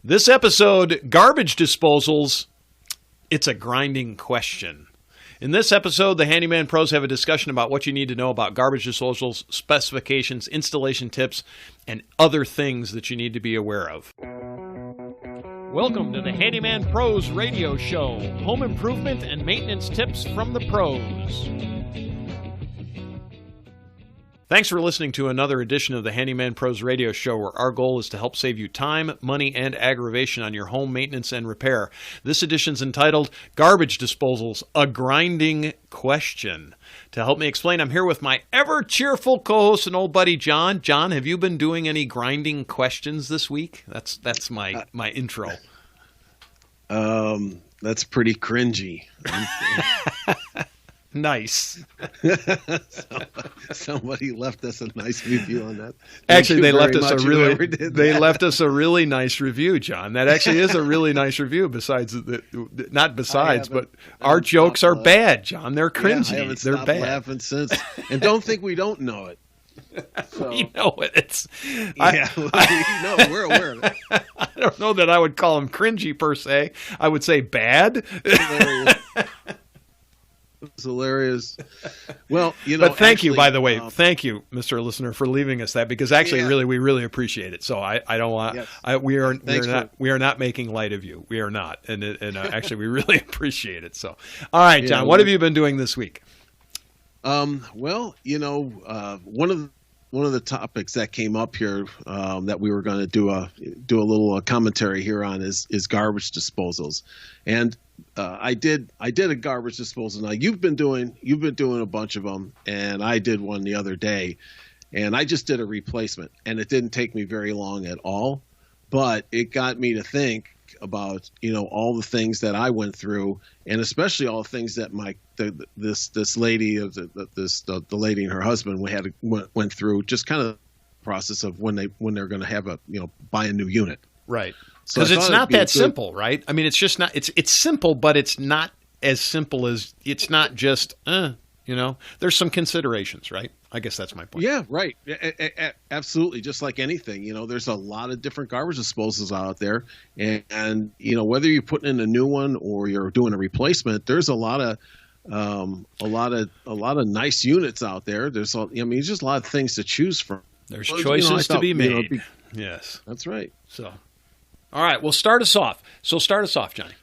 This episode, garbage disposals, it's a grinding question. In this episode, the Handyman Pros have a discussion about what you need to know about garbage disposals, specifications, installation tips, and other things that you need to be aware of. Welcome to the Handyman Pros Radio Show, home improvement and maintenance tips from the pros. Thanks for listening to another edition of the Handyman Pros Radio Show, where our goal is to help save you time, money, and aggravation on your home maintenance and repair. This edition's entitled Garbage Disposals, a Grinding Question. To help me explain, I'm here with my ever-cheerful co-host and old buddy, John. John, have you been doing any grinding questions this week? That's my intro. That's pretty cringy. Nice. Somebody left us a nice review on that. Actually, they left us a really nice review, John. That actually is a really nice review. But our jokes are bad, John. They're cringy. I haven't They're stopped bad. Laughing since, and don't think we don't know it. So, we know it. We're aware of it. I don't know that I would call them cringy per se. I would say bad. It's hilarious. Well, but thank you, by the way. Thank you, Mr. Listener, for leaving us that, because actually, we really appreciate it. So I don't want. Yes. We are not making light of you. We are not, and actually, we really appreciate it. So, all right, John, what have you been doing this week? Well, one of the topics that came up here that we were going to do a little commentary here on is garbage disposals, and I did a garbage disposal. Now you've been doing a bunch of them, and I did one the other day, and I just did a replacement, and it didn't take me very long at all, but it got me to think about all the things that I went through, and especially all the things that this lady the lady and her husband went through, just kind of the process of when they're going to have buy a new unit. Right. Because it's not that simple, right? I mean, it's just not. It's simple, but it's not as simple as it's not just. There's some considerations, right? I guess that's my point. Yeah, right. Absolutely. Just like anything, there's a lot of different garbage disposals out there, and whether you're putting in a new one or you're doing a replacement, there's a lot of nice units out there. There's just a lot of things to choose from. There's choices to be made. Yes, that's right. So, all right. Well, start us off. So start us off, Johnny.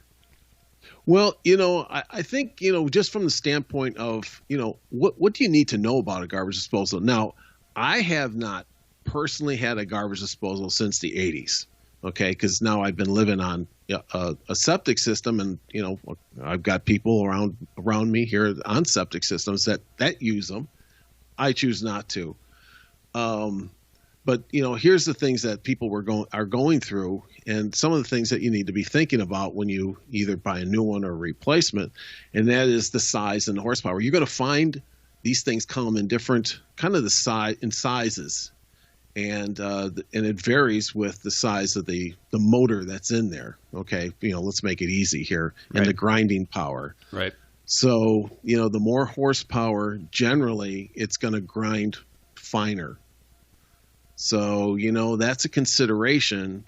Well, I think, just from the standpoint of, what do you need to know about a garbage disposal? Now, I have not personally had a garbage disposal since the 80s, okay, because now I've been living on a septic system, and, I've got people around me here on septic systems that use them. I choose not to. But, here's the things that people are going through, and some of the things that you need to be thinking about when you either buy a new one or a replacement, and that is the size and the horsepower. You're going to find these things come in different kind of sizes, and it varies with the size of the motor that's in there. Okay, let's make it easy here, and the grinding power. Right. So, the more horsepower, generally, it's going to grind finer. So, that's a consideration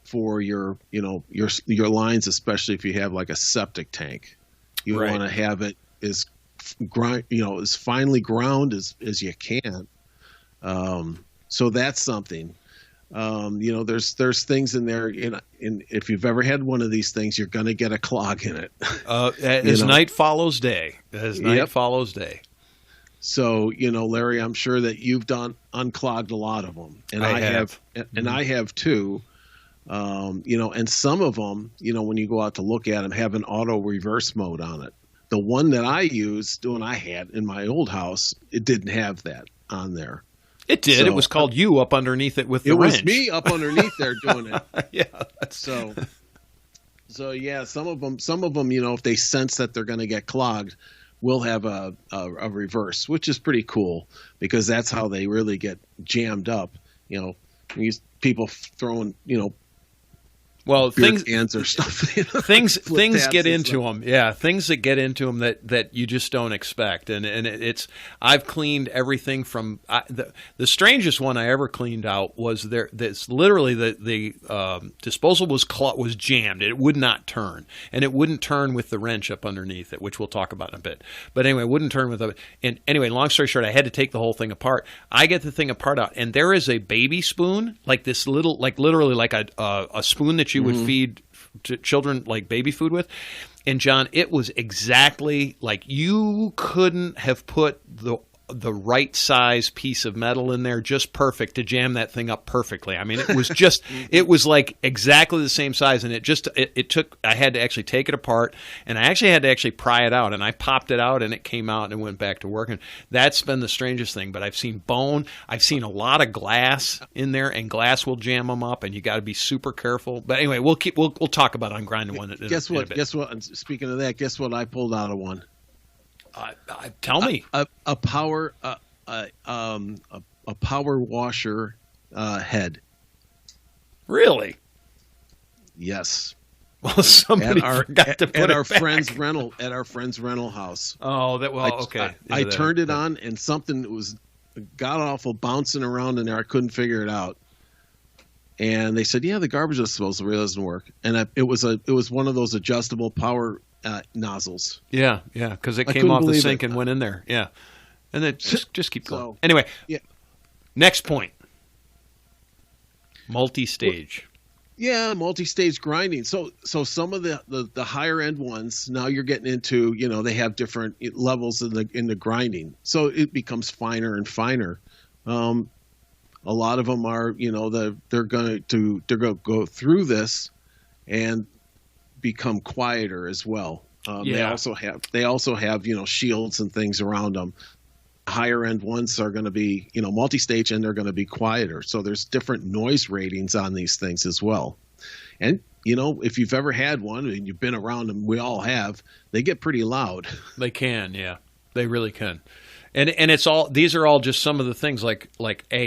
for your lines, especially if you have like a septic tank. You want to have it as finely ground as you can. So that's something. There's things in there. And if you've ever had one of these things, you're going to get a clog in it. As night follows day. Night follows day. So, Larry, I'm sure that you've unclogged a lot of them, and I have, and I have too. And some of them, when you go out to look at them, have an auto reverse mode on it. The one that I used, when I had in my old house, it didn't have that on there. It did. So, it was called you up underneath it with the wrench. It was me up underneath there doing it. Yeah. So yeah, some of them, if they sense that they're going to get clogged, will have a reverse, which is pretty cool, because that's how they really get jammed up. People throwing, Well, beer things cans or stuff. things get and into them. Yeah, things that get into them that you just don't expect. And it's I've cleaned everything from the strangest one I ever cleaned out was that's literally the disposal was jammed. It would not turn, and it wouldn't turn with the wrench up underneath it, which we'll talk about in a bit. But anyway, it wouldn't turn with it. And anyway, long story short, I had to take the whole thing apart. I get the thing apart out, and there is a baby spoon, like this little, like literally like a spoon that you would feed to children like baby food with. And John, it was exactly like you couldn't have put the right size piece of metal in there just perfect to jam that thing up perfectly. I mean, it was just it was like exactly the same size, and it took I had to actually take it apart, and I actually had to actually pry it out, and I popped it out and it came out and went back to work. And that's been the strangest thing. But I've seen bone, I've seen a lot of glass in there, and glass will jam them up, and you got to be super careful. But anyway, we'll talk about ungrinding one. Guess what? Guess what? And speaking of that, guess what? I pulled out of one. Tell me. A power washer head. Really? Yes. Well, somebody forgot to put at it our back. friend's rental house. Oh, okay. I turned it on, and something was god awful bouncing around in there. I couldn't figure it out. And they said, "Yeah, the garbage disposal really doesn't work." And it was one of those adjustable power nozzles. Yeah, because it came off the sink and went in there. Yeah, and then just keep going. So, anyway, yeah. Next point: multi-stage. Yeah, multi-stage grinding. So some of the higher end ones, now you're getting into, they have different levels in the grinding. So it becomes finer and finer. A lot of them are, they're going to go through this and become quieter as well. They also have shields and things around them. Higher end ones are going to be multi-stage, and they're going to be quieter. So there's different noise ratings on these things as well. And if you've ever had one and you've been around them, we all have, they get pretty loud. They can, yeah, they really can. And these are all just some of the things like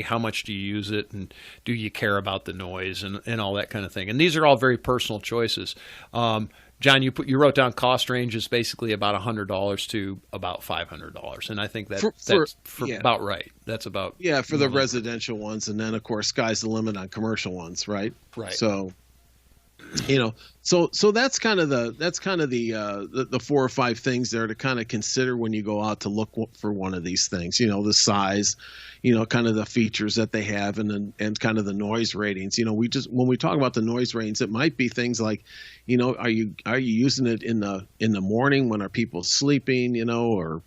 how much do you use it, and do you care about the noise and all that kind of thing. And these are all very personal choices. John, you wrote down cost range is basically about $100 to about $500, and I think that's about right. That's about for the residential ones, and then of course sky's the limit on commercial ones, right? Right. So so that's kind of the 4 or 5 things there to kind of consider when you go out to look for one of these things. The size, kind of the features that they have, and kind of the noise ratings. When we talk about the noise ratings, it might be things like, are you using it in the morning when are people sleeping, or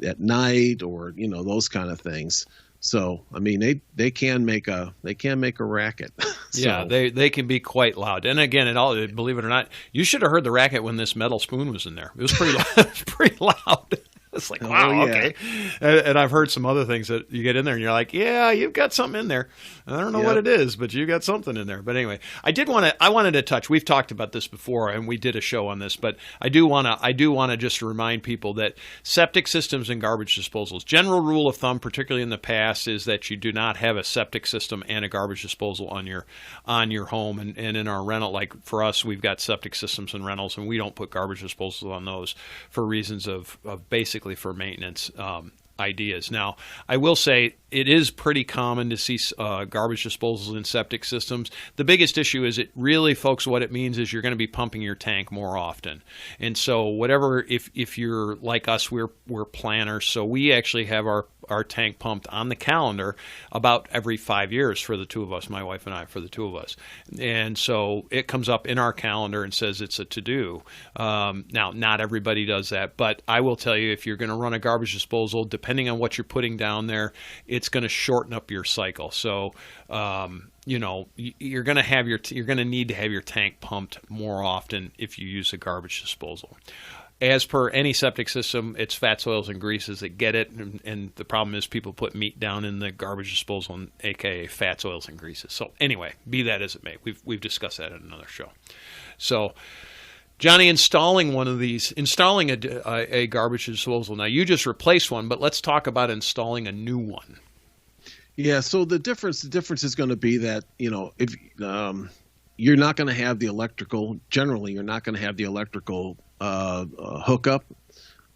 at night, or those kind of things. So I mean, they can make a racket. So. Yeah, they can be quite loud. And again, believe it or not, you should have heard the racket when this metal spoon was in there. It was pretty loud. It was pretty loud. It's like, wow, okay. And I've heard some other things that you get in there and you're like, yeah, you've got something in there. I don't know what it is, but you got something in there. But anyway, I wanted to touch, we've talked about this before and we did a show on this, but I do want to just remind people that septic systems and garbage disposals, general rule of thumb, particularly in the past, is that you do not have a septic system and a garbage disposal on your home. And in our rental, like for us, we've got septic systems and rentals, and we don't put garbage disposals on those for reasons of basically for maintenance ideas. Now, I will say it is pretty common to see garbage disposals in septic systems. The biggest issue is folks, what it means is you're going to be pumping your tank more often. And so whatever, if you're like us, we're planners, so we actually have our tank pumped on the calendar about every 5 years for the two of us, my wife and I, for the two of us. And so it comes up in our calendar and says it's a to-do. Now, not everybody does that, but I will tell you, if you're going to run a garbage disposal, depending on what you're putting down there, it's going to shorten up your cycle. So, you're going to need to have your tank pumped more often if you use a garbage disposal. As per any septic system, it's fats, oils, and greases that get it, and the problem is people put meat down in the garbage disposal, aka fats, oils, and greases. So anyway, be that as it may, we've discussed that in another show. So, Johnny, installing a garbage disposal. Now, you just replaced one, but let's talk about installing a new one. Yeah, so the difference is going to be that if you're not going to have the electrical. Generally, you're not going to have the electrical hookup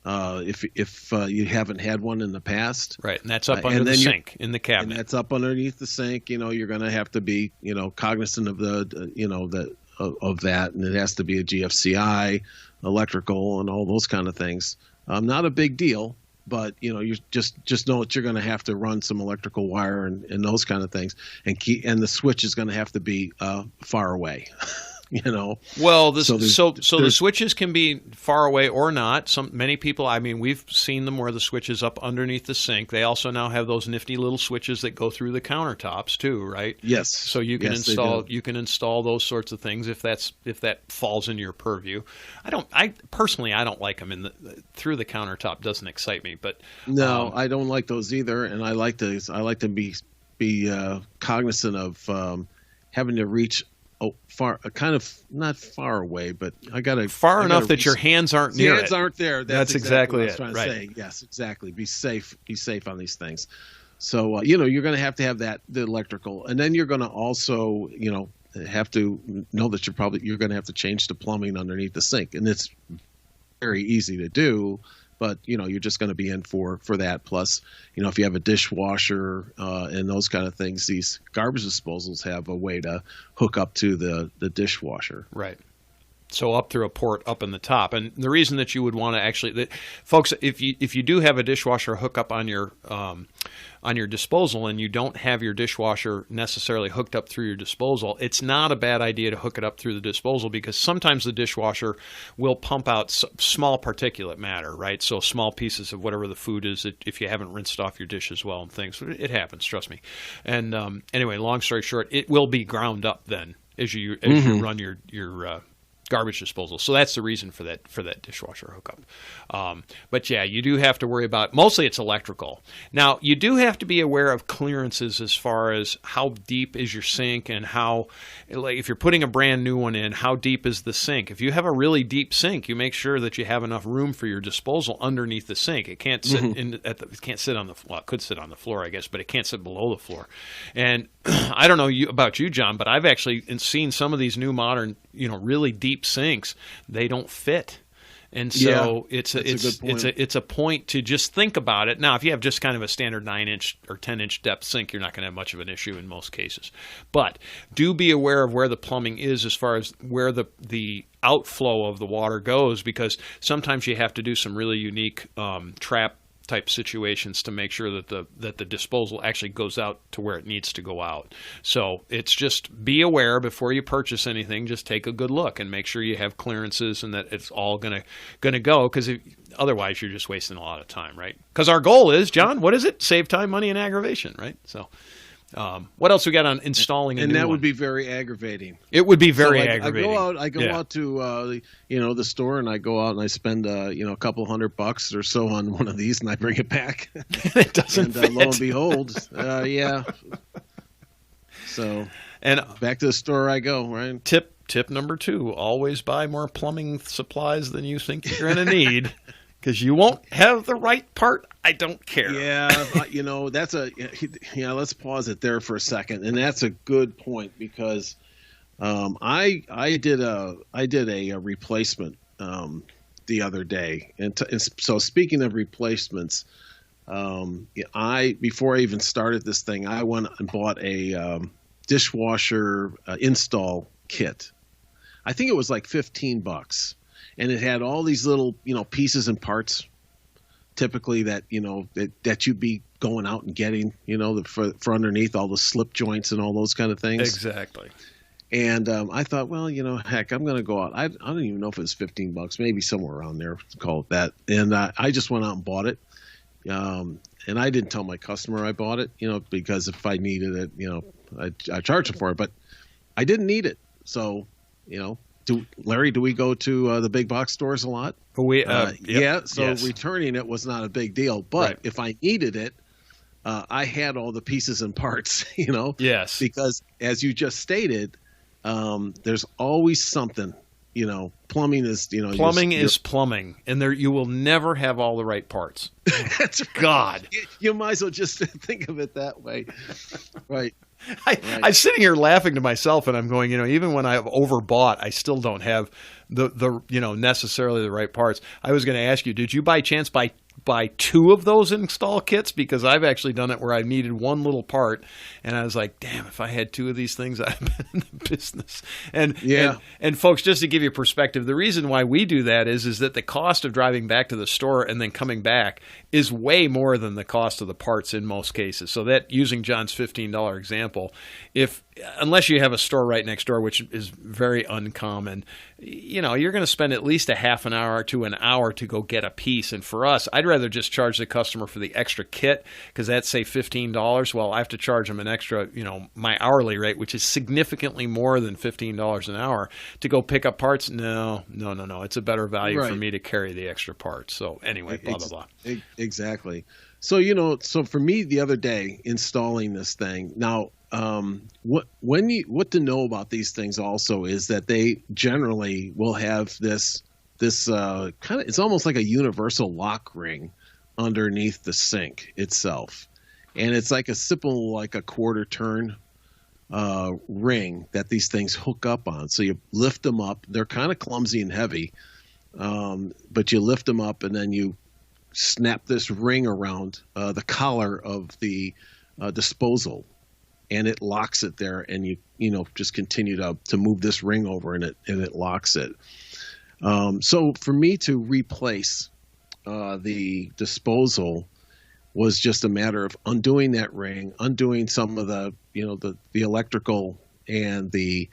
if you haven't had one in the past. Right, and that's up under the sink in the cabinet. And that's up underneath the sink. You're going to have to be cognizant of of that, and it has to be a GFCI, electrical, and all those kind of things. Not a big deal. But you just know that you're going to have to run some electrical wire and those kind of things, and the switch is going to have to be far away. Well, the switches can be far away or not. Many people, we've seen them where the switch is up underneath the sink. They also now have those nifty little switches that go through the countertops too, right? Yes. So you can install those sorts of things if that falls into your purview. I personally don't like them through the countertop. Doesn't excite me, but no, I don't like those either, and I like to be cognizant of having to reach. Far, kind of not far away, but I got to far enough that your hands aren't near it. Hands aren't there. That's exactly what I was trying to say. Yes, exactly. Be safe on these things. So you're going to have the electrical, and then you're going to also have to know that you're going to have to change the plumbing underneath the sink, and it's very easy to do. But you're just going to be in for that. Plus, if you have a dishwasher and those kind of things, these garbage disposals have a way to hook up to the dishwasher. Right. So up through a port up in the top. And the reason that you would want to actually, folks, if you do have a dishwasher hook up on your disposal and you don't have your dishwasher necessarily hooked up through your disposal, it's not a bad idea to hook it up through the disposal, because sometimes the dishwasher will pump out small particulate matter, right? So small pieces of whatever the food is, if you haven't rinsed off your dish as well and things. It happens, trust me. And anyway, long story short, it will be ground up then as you run your garbage disposal. So that's the reason for that dishwasher hookup. But yeah, you do have to worry about, mostly it's electrical. Now, you do have to be aware of clearances as far as how deep is your sink and how, like if you're putting a brand new one in, how deep is the sink? If you have a really deep sink, you make sure that you have enough room for your disposal underneath the sink. It can't sit it can't sit on the floor. Well, it could sit on the floor, I guess, but it can't sit below the floor. And I don't know about you, John, but I've actually seen some of these new modern, really deep sinks. They don't fit. And so it's a point to just think about it. Now, if you have just kind of a standard 9-inch or 10-inch depth sink, you're not going to have much of an issue in most cases. But do be aware of where the plumbing is as far as where the outflow of the water goes, because sometimes you have to do some really unique trap type situations to make sure that the disposal actually goes out to where it needs to go out. So it's just be aware before you purchase anything. Just take a good look and make sure you have clearances and that it's all gonna go, because otherwise you're just wasting a lot of time, right? Because our goal is, John, what is it? Save time, money, and aggravation, right? So what else we got on installing a new one? And that would be very aggravating. It would be very aggravating. I go out to the store, and I go out and I spend a couple $100 or so on one of these, and I bring it back. It doesn't fit. Lo and behold, yeah. So back to the store I go. Right. Tip number 2: always buy more plumbing supplies than you think you're going to need. Because you won't have the right part. I don't care. Yeah, that's let's pause it there for a second, and that's a good point, because I did a replacement the other day, and so speaking of replacements, before I even started this thing, I went and bought a dishwasher install kit. I think it was like $15. And it had all these little, pieces and parts, typically that you'd be going out and getting, for underneath, all the slip joints and all those kind of things. Exactly. And I thought, well, heck, I'm going to go out. I don't even know if it was $15, maybe somewhere around there, call it that. And I just went out and bought it. And I didn't tell my customer I bought it, because if I needed it, I charged them for it. But I didn't need it. So, Larry, do we go to the big box stores a lot? Yep. Yeah, so yes. Returning it was not a big deal. But right. If I needed it, I had all the pieces and parts, Yes. Because as you just stated, there's always something, plumbing is, Plumbing is plumbing, and you will never have all the right parts. That's right. God. You might as well just think of it that way. Right. I'm sitting here laughing to myself, and I'm going, even when I've overbought, I still don't have the necessarily the right parts. I was going to ask you, did you by chance buy two of those install kits? Because I've actually done it where I needed one little part, and I was like, damn, if I had two of these things, I'd have been in the business. And folks, just to give you perspective, the reason why we do that is that the cost of driving back to the store and then coming back is way more than the cost of the parts in most cases. So that, using John's $15 example, unless you have a store right next door, which is very uncommon, you're going to spend at least a half an hour to an hour to go get a piece. And for us, I'd rather just charge the customer for the extra kit, because that's, say, $15. Well, I have to charge them an extra, my hourly rate, which is significantly more than $15 an hour, to go pick up parts. No. It's a better value for me to carry the extra parts. So anyway, blah, blah, blah. Exactly. So, so for me the other day installing this thing, now, what to know about these things also is that they generally will have this kind of, it's almost like a universal lock ring underneath the sink itself, and it's like a simple, like a quarter turn ring that these things hook up on. So you lift them up. They're kind of clumsy and heavy, but you lift them up, and then you snap this ring around the collar of the disposal, and it locks it there, and you just continue to move this ring over, and it locks it. So for me to replace the disposal was just a matter of undoing that ring, undoing some of the the electrical and the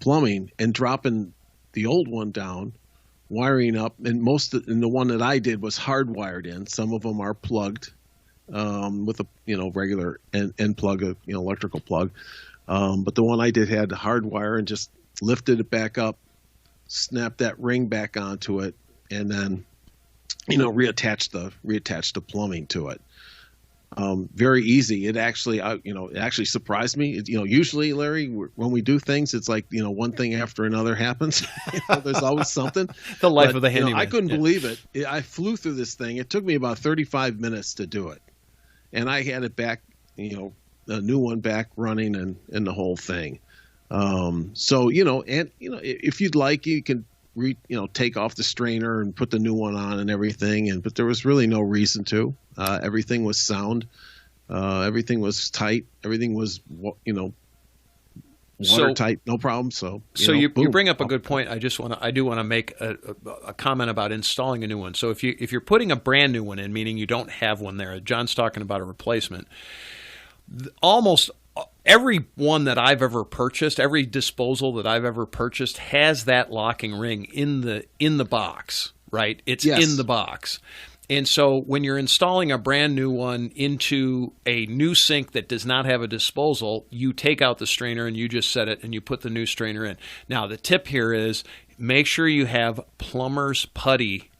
plumbing, and dropping the old one down, wiring up, and the one that I did was hardwired in. Some of them are plugged with a regular end plug, electrical plug, but the one I did had the hardwire, and just lifted it back up, snapped that ring back onto it, and then reattached the plumbing to it. Very easy. It actually surprised me. Usually, Larry, when we do things, it's like, one thing after another happens. There's always something. The life of the handyman. I couldn't believe it. I flew through this thing. It took me about 35 minutes to do it, and I had it back, a new one back running, and the whole thing. So if you'd like, you can take off the strainer and put the new one on and everything. But there was really no reason to. Everything was sound. Everything was tight. Everything was, watertight, no problem. So you bring up a good point. I do want to make a comment about installing a new one. So if you're putting a brand new one in, meaning you don't have one there, John's talking about a replacement. Almost every one that I've ever purchased, every disposal that I've ever purchased, has that locking ring in the box, right? It's in the box. And so when you're installing a brand new one into a new sink that does not have a disposal, you take out the strainer and you just set it and you put the new strainer in. Now, the tip here is make sure you have plumber's putty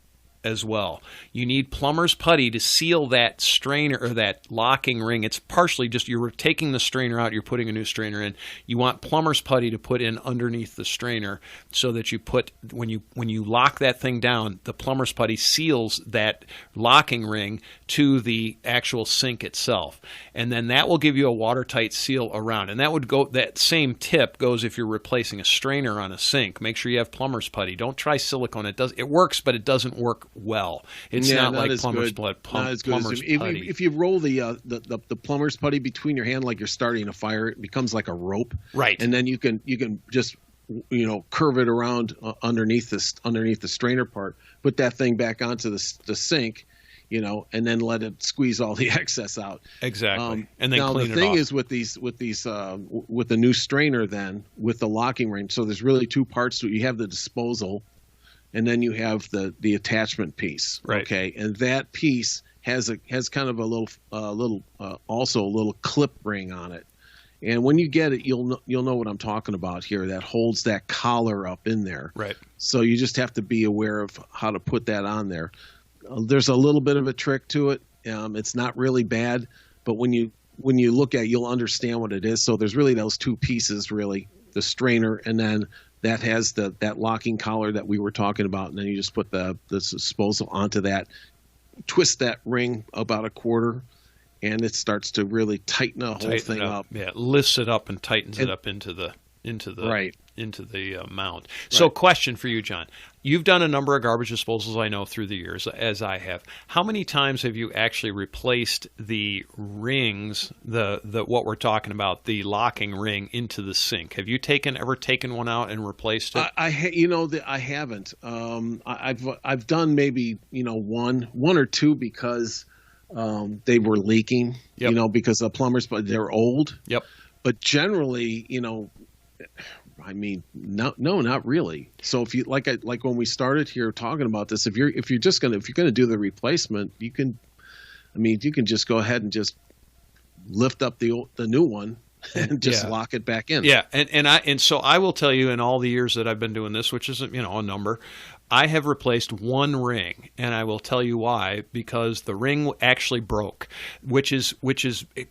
as well. You need plumber's putty to seal that strainer or that locking ring. It's partially just you're taking the strainer out, you're putting a new strainer in. You want plumber's putty to put in underneath the strainer so that you put, when you lock that thing down, the plumber's putty seals that locking ring to the actual sink itself. And then that will give you a watertight seal around. And that same tip goes if you're replacing a strainer on a sink. Make sure you have plumber's putty. Don't try silicone. It works, but it doesn't work well. It's not like plumber's blood. Plumber's putty. If you roll the plumber's putty between your hand like you're starting a fire, it becomes like a rope. Right. And then you can just curve it around underneath the strainer part. Put that thing back onto the sink, and then let it squeeze all the excess out. Exactly. And then now clean the it thing off. is with the new strainer, then with the locking ring. So there's really two parts to it. You have the disposal, and then you have the attachment piece. Right. Okay. And that piece has kind of a little clip ring on it. And when you get it, you'll know what I'm talking about here. That holds that collar up in there. Right. So you just have to be aware of how to put that on there. There's a little bit of a trick to it. It's not really bad, but when you look at it, you'll understand what it is. So there's really those two pieces, really, the strainer, and then that has that locking collar that we were talking about, and then you just put the disposal onto that, twist that ring about a quarter, and it starts to really tighten the whole thing up. Yeah, it lifts it up and tightens it up into the right. into the mount. So, question for you, John. You've done a number of garbage disposals, I know, through the years, as I have. How many times have you actually replaced the rings, the what we're talking about, the locking ring, into the sink? Have you ever taken one out and replaced it? I haven't. I've done maybe one or two because they were leaking. Yep. Because the plumbers, but they're old. Yep. But generally, I mean, no, not really. So if you like when we started here talking about this, if you're gonna do the replacement, you can just go ahead and just lift up the new one and just lock it back in. Yeah, and so I will tell you, in all the years that I've been doing this, which isn't a number, I have replaced one ring, and I will tell you why. Because the ring actually broke, which is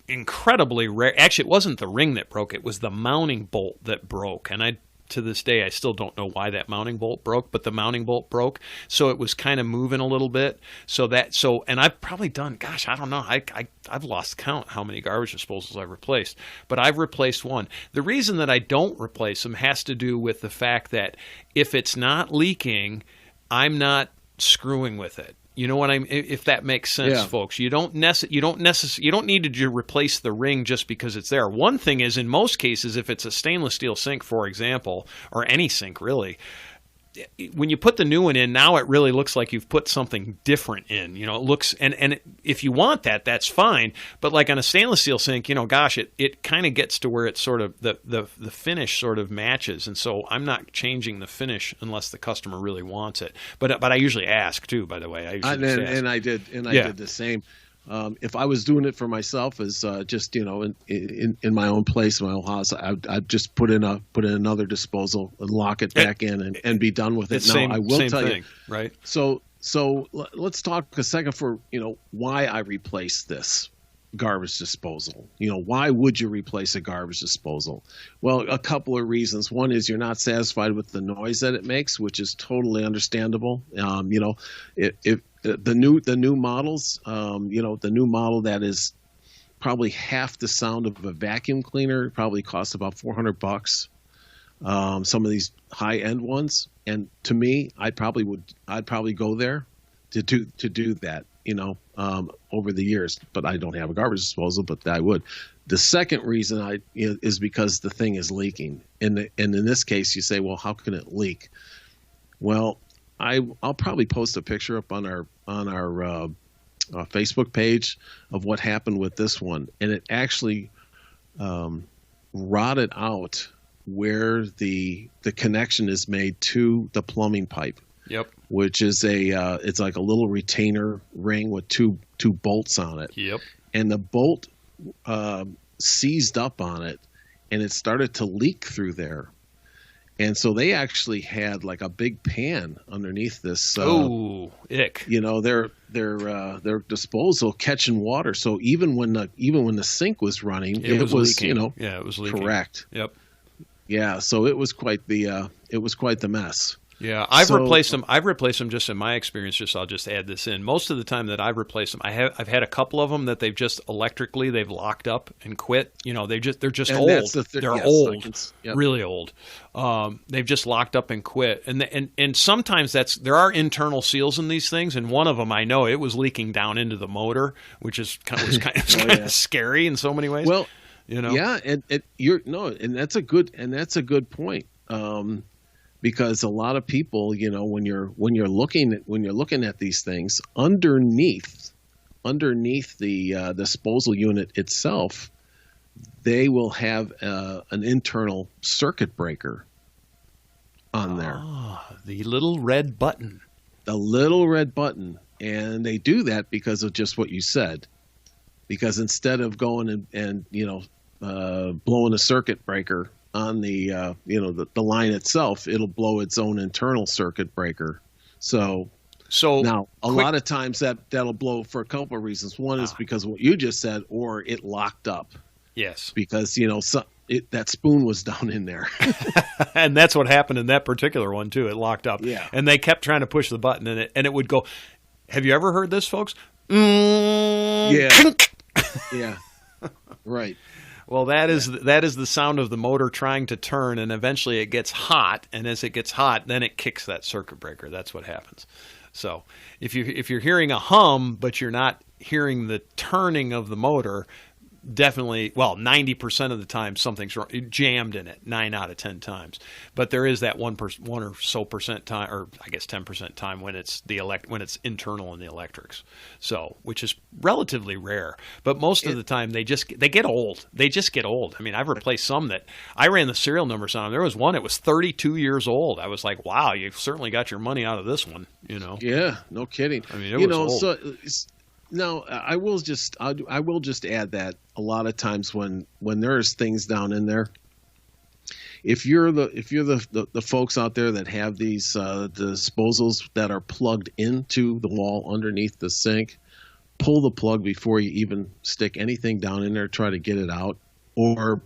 incredibly rare. Actually, it wasn't the ring that broke; it was the mounting bolt that broke. And to this day, I still don't know why that mounting bolt broke, but the mounting bolt broke, so it was kind of moving a little bit. And I've probably done, gosh, I don't know, I've lost count how many garbage disposals I've replaced, but I've replaced one. The reason that I don't replace them has to do with the fact that if it's not leaking, I'm not screwing with it. You know what if that makes sense, folks. You don't need to replace the ring just because it's there. One thing is, in most cases, if it's a stainless steel sink, for example, or any sink really, when you put the new one in, now it really looks like you've put something different in. It looks, and if you want that, that's fine. But like on a stainless steel sink, gosh, it kind of gets to where it's sort of the finish sort of matches. And so I'm not changing the finish unless the customer really wants it. But I usually ask too, by the way. I did the same. If I was doing it for myself, as just in my own place, my own house, I'd just put in another disposal and lock it back in and be done with it. Now I will tell you, right? So let's talk a second for why I replaced this garbage disposal. Why would you replace a garbage disposal? Well, a couple of reasons. One is you're not satisfied with the noise that it makes, which is totally understandable. If the new models, the new model that is probably half the sound of a vacuum cleaner, probably costs about $400. Some of these high end ones, and to me, I'd probably go there to do that. Over the years, but I don't have a garbage disposal, but I would. The second reason is because the thing is leaking, and in this case, you say, well, how can it leak? Well, I'll probably post a picture up on our Facebook page of what happened with this one, and it actually rotted out where the connection is made to the plumbing pipe. Yep. Which is it's like a little retainer ring with two bolts on it. Yep. And the bolt seized up on it, and it started to leak through there. And so they actually had like a big pan underneath this. Ick. Their disposal catching water. So even when the sink was running, it was leaking. It was leaking. Correct. Yep. Yeah. So it was quite the mess. Yeah, I've replaced them. I've replaced them just in my experience. I'll just add this in. Most of the time that I've replaced them, I've had a couple of them that they've just electrically they've locked up and quit. They're just and old. They're old, yep. Really old. They've just locked up and quit. And sometimes there are internal seals in these things, and one of them I know it was leaking down into the motor, which is kind of scary in so many ways. Well, yeah, and that's a good point. Because a lot of people, when you're looking at these things, underneath the disposal unit itself, they will have an internal circuit breaker on there. The little red button. The little red button, and they do that because of just what you said. Because instead of going and blowing a circuit breaker on the line itself, it'll blow its own internal circuit breaker. So now a lot of times that'll blow for a couple of reasons. One is because of what you just said, or it locked up. Yes. Because that spoon was down in there. And that's what happened in that particular one too. It locked up. Yeah. And they kept trying to push the button, and it would go. Have you ever heard this, folks? Yeah. Yeah. Right. Well, that is the sound of the motor trying to turn, and eventually it gets hot, and as it gets hot, then it kicks that circuit breaker. That's what happens. So if you're hearing a hum, but you're not hearing the turning of the motor, definitely, 90% of the time something's jammed in it, 9 out of 10 times. But there is that 1 or so percent time, or I guess 10% time when it's when it's internal in the electrics. So, which is relatively rare. But most of the time they get old. They just get old. I mean, I've replaced some that I ran the serial numbers on them. There was one that was 32 years old. I was like, wow, you've certainly got your money out of this one, Yeah, no kidding. I mean, it was old. Now, I will just add that a lot of times when there's things down in there, if you're the folks out there that have these disposals that are plugged into the wall underneath the sink, pull the plug before you even stick anything down in there. Try to get it out, or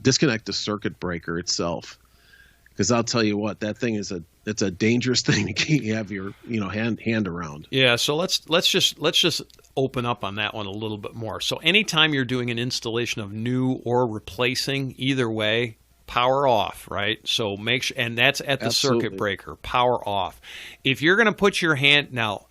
disconnect the circuit breaker itself. Because I'll tell you what, that thing it's a dangerous thing to have your hand around. Yeah, so let's just open up on that one a little bit more. So anytime you're doing an installation of new or replacing, either way, power off, right? So make sure, and that's at the Absolutely. circuit breaker, power off. If you're going to put your hand, now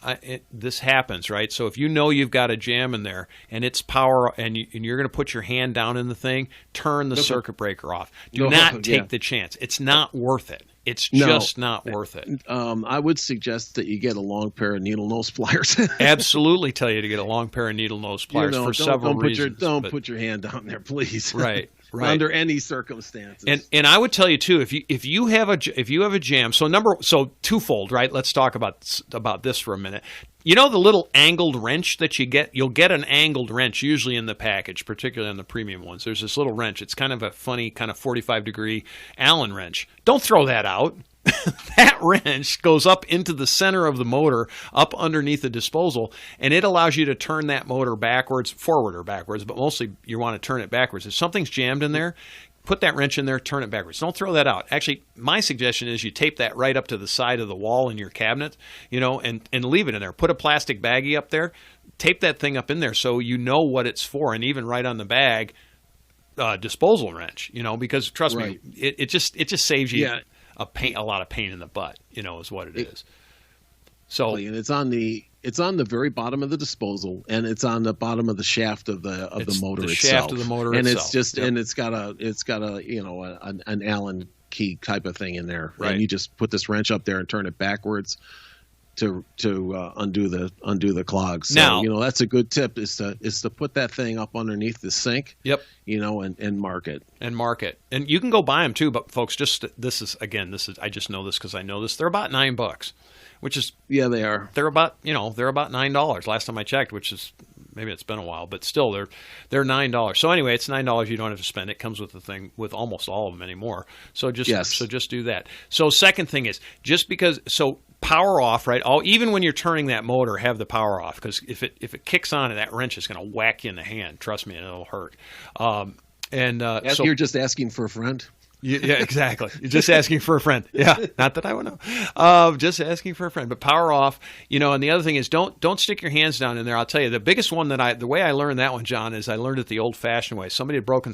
this happens, right? So if you've got a jam in there and it's power, and you're going to put your hand down in the thing, turn the circuit breaker off. Do not take the chance. It's not worth it. It's just not worth it. I would suggest that you get a long pair of needle nose pliers. Absolutely tell you to get a long pair of needle nose pliers for several reasons. Don't put your hand down there, please. Right. Right. Under any circumstances. And I would tell you too, if you have a jam, so twofold, right? Let's talk about this for a minute. You know the little angled wrench that you'll get an angled wrench usually in the package, particularly on the premium ones. There's this little wrench. It's kind of a funny kind of 45-degree Allen wrench. Don't throw that out. That wrench goes up into the center of the motor, up underneath the disposal, and it allows you to turn that motor forward or backwards, but mostly you want to turn it backwards. If something's jammed in there, put that wrench in there, turn it backwards. Don't throw that out. Actually, my suggestion is you tape that right up to the side of the wall in your cabinet, and leave it in there. Put a plastic baggie up there, tape that thing up in there so you know what it's for, and even write on the bag, disposal wrench, because trust me, it just saves you a lot of pain in the butt, is what it is. So, and it's on the very bottom of the disposal, and it's on the bottom of the shaft of the motor itself. Shaft of the motor and itself. And it's got a an Allen key type of thing in there, right. And you just put this wrench up there and turn it backwards to undo the clogs. So, now, that's a good tip is to put that thing up underneath the sink. Yep. And mark it. And you can go buy them too, but folks, I just know this because I know this. They're about $9, which is they are. They're about $9 last time I checked, which is maybe it's been a while, but still they're $9. So anyway, it's $9. You don't have to spend. It comes with the thing with almost all of them anymore. So just do that. So second thing is power off, right? Even when you're turning that motor, have the power off, because if it kicks on, that wrench is going to whack you in the hand. Trust me, and it'll hurt. So you're just asking for a friend. Yeah, exactly. You're just asking for a friend. Yeah, not that I would know. Just asking for a friend. But power off, and the other thing is don't stick your hands down in there. I'll tell you, the biggest one the way I learned that one, John, is I learned it the old-fashioned way. Somebody had broken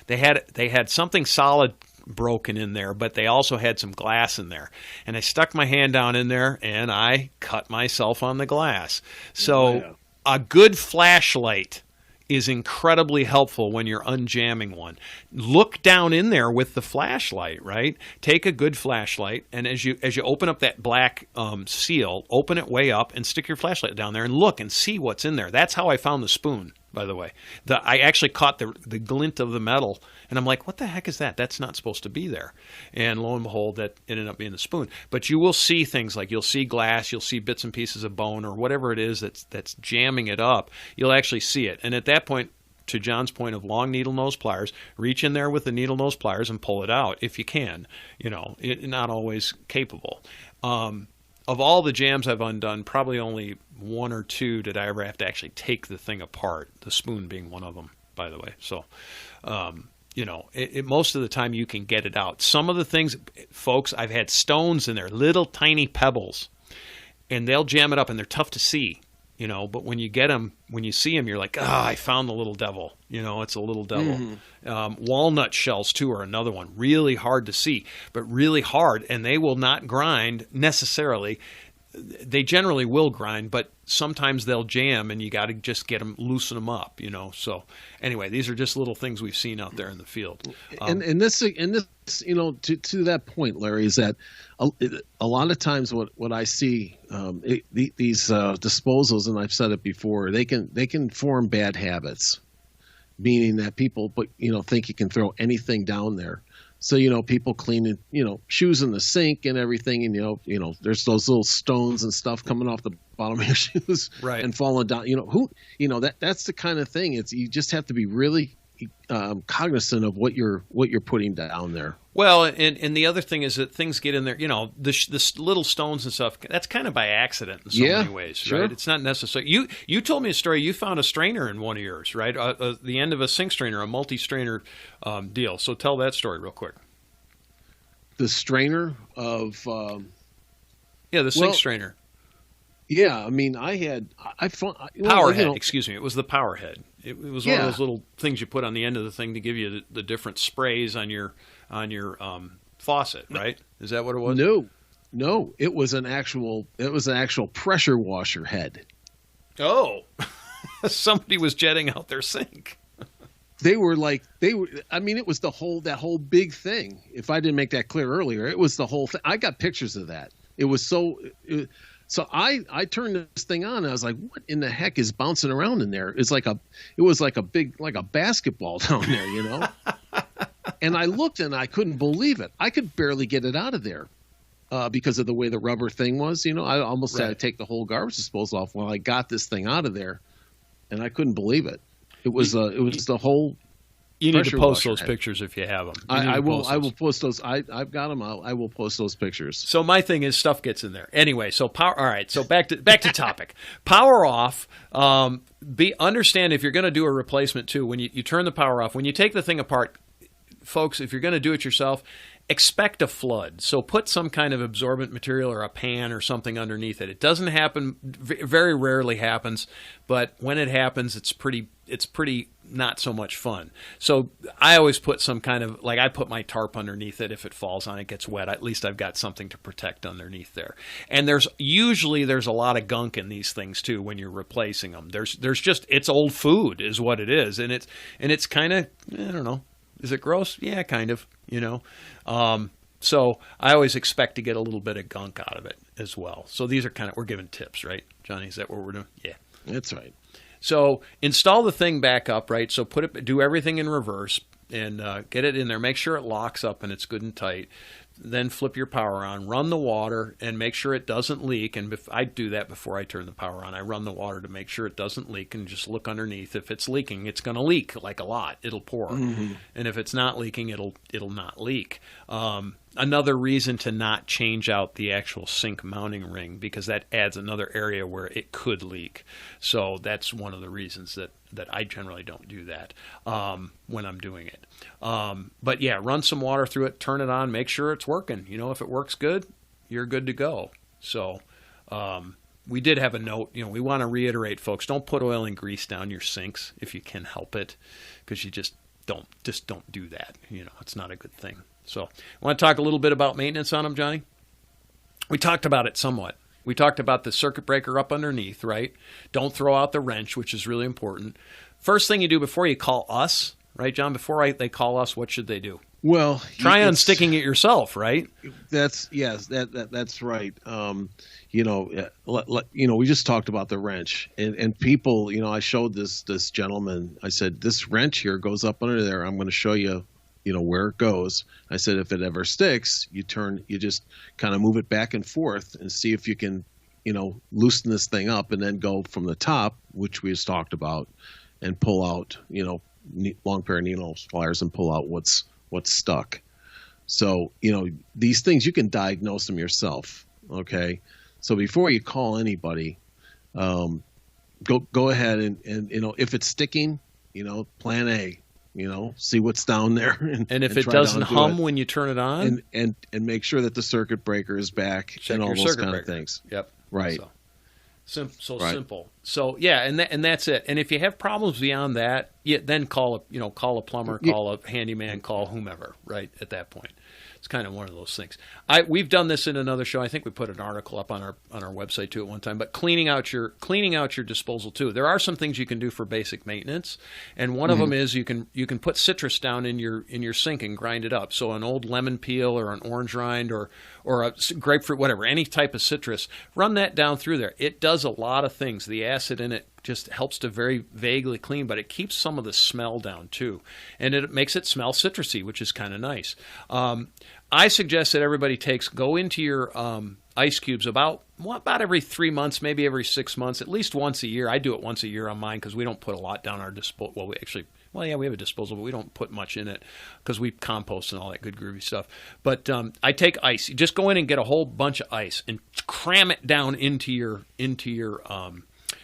they had something solid broken in there, but they also had some glass in there. And I stuck my hand down in there, and I cut myself on the glass. So a good flashlight is incredibly helpful when you're unjamming one. Look down in there with the flashlight, right? Take a good flashlight, and as you open up that black seal, open it way up and stick your flashlight down there and look and see what's in there. That's how I found the spoon, by the way. I actually caught the glint of the metal, and I'm like, what the heck is that? That's not supposed to be there. And lo and behold, that ended up being the spoon. But you will see things like you'll see glass, you'll see bits and pieces of bone, or whatever it is that's jamming it up. You'll actually see it. And at that point, to John's point of long needle nose pliers, reach in there with the needle nose pliers and pull it out if you can. Not always capable. Of all the jams I've undone, probably only one or two did I ever have to actually take the thing apart, the spoon being one of them, by the way. So, most of the time you can get it out. Some of the things, folks, I've had stones in there, little tiny pebbles, and they'll jam it up, and they're tough to see. but when you get them, when you see them, you're like, I found the little devil. It's a little devil. Walnut shells, too, are another one. Really hard to see, but really hard, and they will not grind necessarily. They generally will grind, but sometimes they'll jam, and you got to just loosen them up, So anyway, these are just little things we've seen out there in the field. And this, to that point, Larry, is that a lot of times what I see these disposals, and I've said it before, they can form bad habits, meaning that people think you can throw anything down there. So, people cleaning, shoes in the sink and everything. And, there's those little stones and stuff coming off the bottom of your shoes and falling down. That's the kind of thing. You just have to be really cognizant of what you're putting down there. Well, and the other thing is that things get in there, the little stones and stuff, that's kind of by accident in so many ways, sure. Right? It's not necessary. You told me a story. You found a strainer in one of yours, right? The end of a sink strainer, a multi-strainer deal. So tell that story real quick. The strainer of... the sink strainer. Yeah, I mean, I found... Power head, excuse me. It was the power head. It was one of those little things you put on the end of the thing to give you the different sprays on your faucet, right? Is that what it was? No, it was an actual pressure washer head. Oh, somebody was jetting out their sink. It was that whole big thing. If I didn't make that clear earlier, it was the whole thing. I got pictures of that. It was so I turned this thing on and I was like, what in the heck is bouncing around in there? It was like a basketball down there, And I looked and I couldn't believe it. I could barely get it out of there because of the way the rubber thing was. I almost had to take the whole garbage disposal off while I got this thing out of there, and I couldn't believe it. It was the whole. You need to post those pictures if you have them. I will post those. I've got them. I will post those pictures. So my thing is stuff gets in there anyway. So power. All right. So back to topic. Power off. Understand if you're going to do a replacement too. When you turn the power off, when you take the thing apart, folks, if you're going to do it yourself, expect a flood. So put some kind of absorbent material or a pan or something underneath it. It doesn't happen. Very rarely happens, but when it happens, it's pretty not so much fun. So I always put some kind of, I put my tarp underneath it. If it falls on it, gets wet, at least I've got something to protect underneath there. And there's a lot of gunk in these things too when you're replacing them. There's just, it's old food is what it is. And it's kind of, I don't know. Is it gross? Yeah, kind of, So I always expect to get a little bit of gunk out of it as well. So these are we're giving tips, right, Johnny? Is that what we're doing? Yeah. That's right. So install the thing back up, right? So do everything in reverse and get it in there. Make sure it locks up and it's good and tight. Then flip your power on, run the water, and make sure it doesn't leak. And I do that before I turn the power on. I run the water to make sure it doesn't leak and just look underneath. If it's leaking, it's going to leak a lot. It'll pour. Mm-hmm. And if it's not leaking, it'll not leak. Another reason to not change out the actual sink mounting ring, because that adds another area where it could leak. So that's one of the reasons that I generally don't do that when I'm doing it. But yeah, run some water through it, turn it on, make sure it's working. If it works good, you're good to go. So we did have a note. We want to reiterate, folks, don't put oil and grease down your sinks if you can help it, because you just don't do that. It's not a good thing. So I want to talk a little bit about maintenance on them, Johnny. We talked about it somewhat. We talked about the circuit breaker up underneath, right? Don't throw out the wrench, which is really important. First thing you do before you call us, right, John? Before they call us, what should they do? Well, try unsticking it yourself, right? That's right. We just talked about the wrench, and people, I showed this gentleman. I said, this wrench here goes up under there. I'm going to show you. Where it goes. I said, if it ever sticks, you just kind of move it back and forth and see if you can, loosen this thing up, and then go from the top, which we just talked about, and pull out, long pair of needle pliers and pull out what's stuck. So, these things, you can diagnose them yourself. Okay. So before you call anybody, go ahead and if it's sticking, plan A. See what's down there. And if it doesn't hum when you turn it on? And make sure that the circuit breaker is back. Check and all your those circuit kind breaker. of things. Yep. Right. So right. simple. So yeah, and that's it. And if you have problems beyond that, then call a plumber, call a handyman, call whomever. Right at that point, it's kind of one of those things. We've done this in another show. I think we put an article up on our website too at one time. But cleaning out your disposal too. There are some things you can do for basic maintenance, and one of them is you can put citrus down in your sink and grind it up. So an old lemon peel or an orange rind or a grapefruit, whatever, any type of citrus, run that down through there. It does a lot of things. The acid in it just helps to very vaguely clean, but it keeps some of the smell down too. And it makes it smell citrusy, which is kind of nice. I suggest that everybody go into your ice cubes about every 3 months, maybe every 6 months, at least once a year. I do it once a year on mine because we don't put a lot down our disposal. Well, we have a disposal, but we don't put much in it because we compost and all that good groovy stuff. But I take ice. You just go in and get a whole bunch of ice and cram it down into your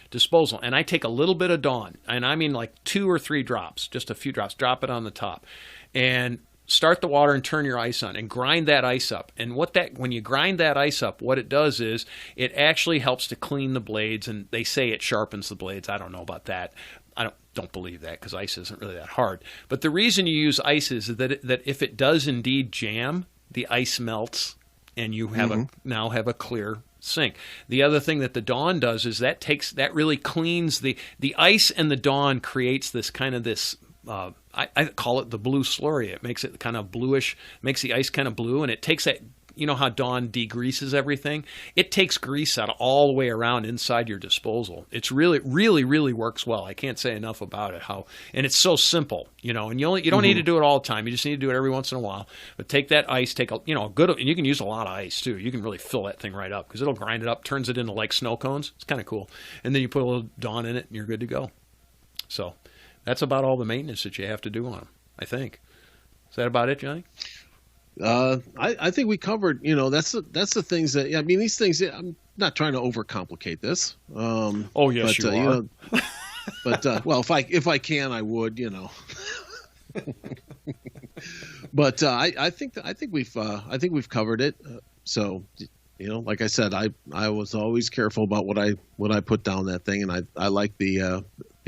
disposal. And I take a little bit of Dawn, and I mean like 2 or 3 drops, just a few drops, drop it on the top, and start the water and turn your ice on and grind that ice up. And when you grind that ice up, what it does is it actually helps to clean the blades, and they say it sharpens the blades. I don't know about that. I don't believe that because ice isn't really that hard. But the reason you use ice is that if it does indeed jam, the ice melts and you now have a clear sink. The other thing that the Dawn does is that really cleans the ice, and the Dawn creates this kind of I call it the blue slurry. It makes it kind of bluish, makes the ice kind of blue, and it takes that, how Dawn degreases everything? It takes grease out all the way around inside your disposal. It's really, really, really works well. I can't say enough about it. And it's so simple, and you don't need to do it all the time. You just need to do it every once in a while. But take that ice, a good, and you can use a lot of ice too. You can really fill that thing right up because it'll grind it up, turns it into like snow cones. It's kind of cool. And then you put a little Dawn in it and you're good to go. So that's about all the maintenance that you have to do on them, I think. Is that about it, Johnny? I think we covered, that's the things that, these things, I'm not trying to overcomplicate this. Oh, yes, you are. But, well, if I can, I would, But I think we've covered it. So, like I said, I was always careful about what I put down that thing, and I like the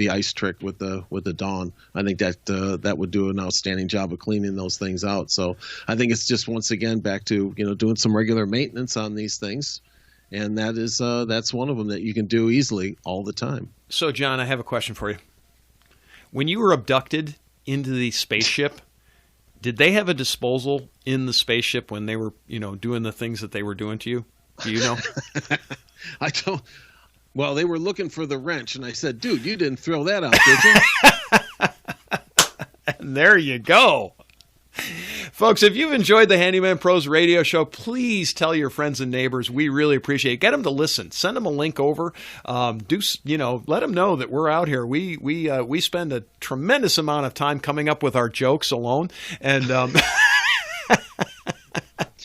ice trick with the Dawn. I think that would do an outstanding job of cleaning those things out. So I think it's just once again back to doing some regular maintenance on these things, and that's one of them that you can do easily all the time. So John, I have a question for you. When you were abducted into the spaceship, did they have a disposal in the spaceship when they were doing the things that they were doing to you? Do you know? I don't. Well, they were looking for the wrench, and I said, dude, you didn't throw that out, did you? And there you go. Folks, if you've enjoyed the Handyman Pros Radio Show, please tell your friends and neighbors. We really appreciate it. Get them to listen. Send them a link over. Let them know that we're out here. We spend a tremendous amount of time coming up with our jokes alone. And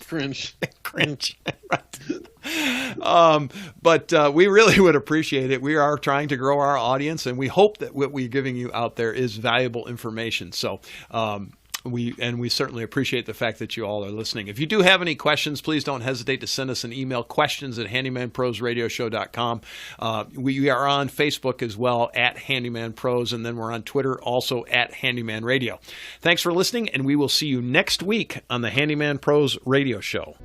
cringe. But we really would appreciate it. We are trying to grow our audience, and we hope that what we're giving you out there is valuable information. So we certainly appreciate the fact that you all are listening. If you do have any questions, please don't hesitate to send us an email, questions@handymanprosradioshow.com. We are on Facebook as well, @HandymanPros, and then we're on Twitter also @HandymanRadio. Thanks for listening, and we will see you next week on the Handyman Pros Radio Show.